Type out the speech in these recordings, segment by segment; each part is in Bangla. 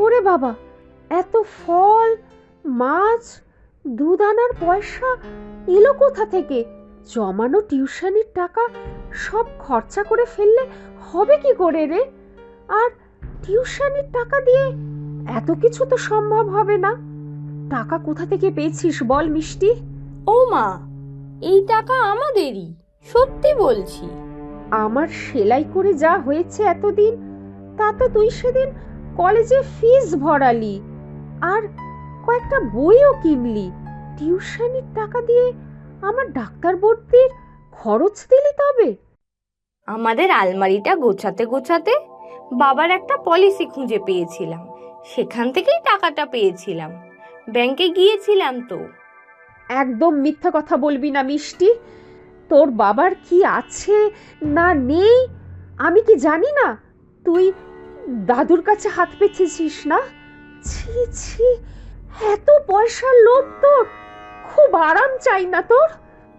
ওরে বাবা, এত ফল, মাছ, দুধ আনার পয়সা এলো কোথা থেকে? জমানো টিউশনির টাকা সব খরচা করে ফেললে হবে কি করে রে? আর টিউশনির টাকা দিয়ে এত কিছু তো সম্ভব হবে না। টাকা কোথা থেকে পেয়েছিস বল মিষ্টি? ও মা, এই টাকা আমাদেরই, সত্যি বলছি। আমার সেলাই করে যা হয়েছে এতদিন, তা তো তুই সেদিন কলেজে ফিস ভরালি, আর কয়েকটা বইও কিনলি। টিউশনির টাকা দিয়ে আমার ডাক্তার ভর্তির খরচ দিলি তবে? আমাদের আলমারিটা গোছাতে গোছাতে বাবার একটা পলিসি খুঁজে পেয়েছিলাম, সেখান থেকেই টাকাটা পেয়েছিলাম। ব্যাংকে গিয়েছিলাম তো। একদম মিথ্যা কথা বলবি না মিষ্টি। তোর বাবার কি আছে না নেই আমি কি জানি না? তুই দাদুর কাছে হাত পেতেছিস না? ছি ছি, এত পয়সার লোভ তোর! খুব আরাম চাই না তোর?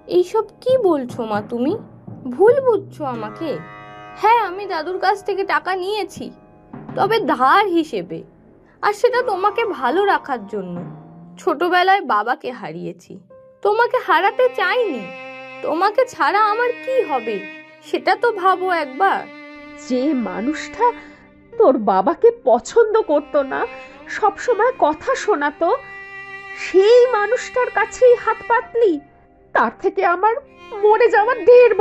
এইসব কি বলছো মা তুমি? ভুল বুঝছো আমাকে। হ্যাঁ, আমি দাদুর কাছ থেকে টাকা নিয়েছি, তবে ধার হিসেবে, আর সেটা তোমাকে ভালো রাখার জন্য। ছোটবেলায় বাবাকে হারিয়েছি, তোমাকে হারাতে চাইনি। তোমাকে ছাড়া আমার কি হবে সেটা তো ভাবো একবার। যে মানুষটা তোর বাবাকে পছন্দ করতো না, সব সময় কথা শোনাতো, সেই মানুষটার কাছেই হাত পাতলি? তার থেকে আমার মরে যাওয়ার ঢের